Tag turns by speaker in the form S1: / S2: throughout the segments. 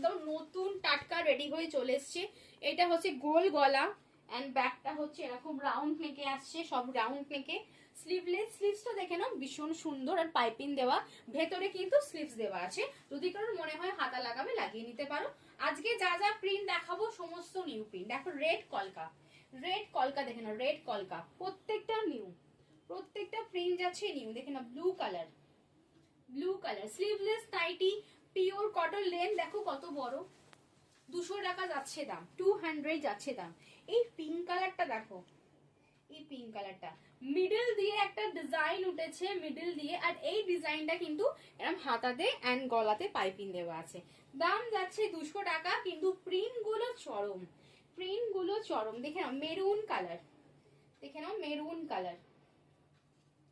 S1: একদম নতুন টাটকা রেডি হয়ে চলে এসছে। এটা হচ্ছে গোল গলা এন্ড ব্যাকটা হচ্ছে এরকম রাউন্ড নেকে আসছে, সব রাউন্ড নেকে। স্লিভলেস, স্লিভসটা দেখে নাও ভীষণ সুন্দর আর পাইপিং দেওয়া, ভেতরে কিন্তু স্লিভস দেওয়া আছে। যদি কারোর মনে হয় হাতা লাগাবে লাগিয়ে নিতে পারো। আজকে যা যা প্রিন্ট দেখাবো সমস্ত নিউ প্রিন্ট। দেখো রেড কলকা, রেড কলকা দেখে নাও, রেড কলকা প্রত্যেকটা নিউ, প্রত্যেকটা প্রিন্ট যাচ্ছে নিউ। দেখে নাও blue colour, blue colour sleeveless nightie, pure cotton লেন। দেখো কত বড়, 200 টাকা যাচ্ছে দাম, 200 যাচ্ছে দাম। এই পিঙ্ক কালারটা দেখো, এই পিঙ্ক কালারটা মিডল দিয়ে একটা ডিজাইন উঠেছে, মিডল দিয়ে। আর এই ডিজাইনটা কিন্তু এরকম হাতাতে এন্ড গলাতে পাইপিং দেওয়া আছে। দাম যাচ্ছে 200 টাকা, কিন্তু প্রিন্ট গুলো চরম, প্রিন্ট গুলো চরম। দেখে নাও মেরুন কালার, দেখে নাও মেরুন কালার,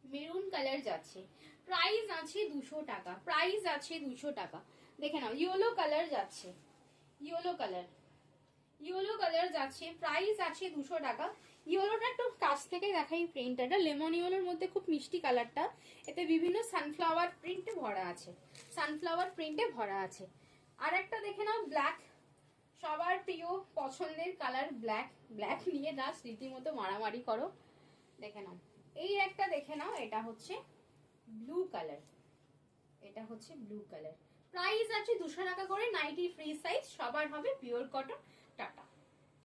S1: মেরুন কালার যাচ্ছে। প্রাইস আছে 200 টাকা, প্রাইস আছে 200 টাকা। দেখে নাও ইয়েলো কালার যাচ্ছে, ইয়েলো কালার, ইয়েলো কালার যাচ্ছে, প্রাইস আছে 200 টাকা। ইয়েলোটা একটু কাছ থেকে দেখাই প্রিন্টটা, লেমন ইয়েলোর মধ্যে খুব মিষ্টি কালারটা। এতে বিভিন্ন সানফ্লাওয়ার প্রিন্টে ভরা আছে, সানফ্লাওয়ার প্রিন্টে ভরা আছে। আর একটা দেখে নাও ব্ল্যাক, সবার প্রিয় পছন্দের কালার ব্ল্যাক। ব্ল্যাক নিয়ে জাস্ট রীতিমতো মারামারি করো। দেখে নাও এই একটা দেখে নাও, এটা হচ্ছে ব্লু কালার, এটা হচ্ছে ব্লু কালার। প্রাইস আছে 200 টাকা করে, নাইটি ফ্রি সাইজ, সবার হবে পিওর কটন। টাটা।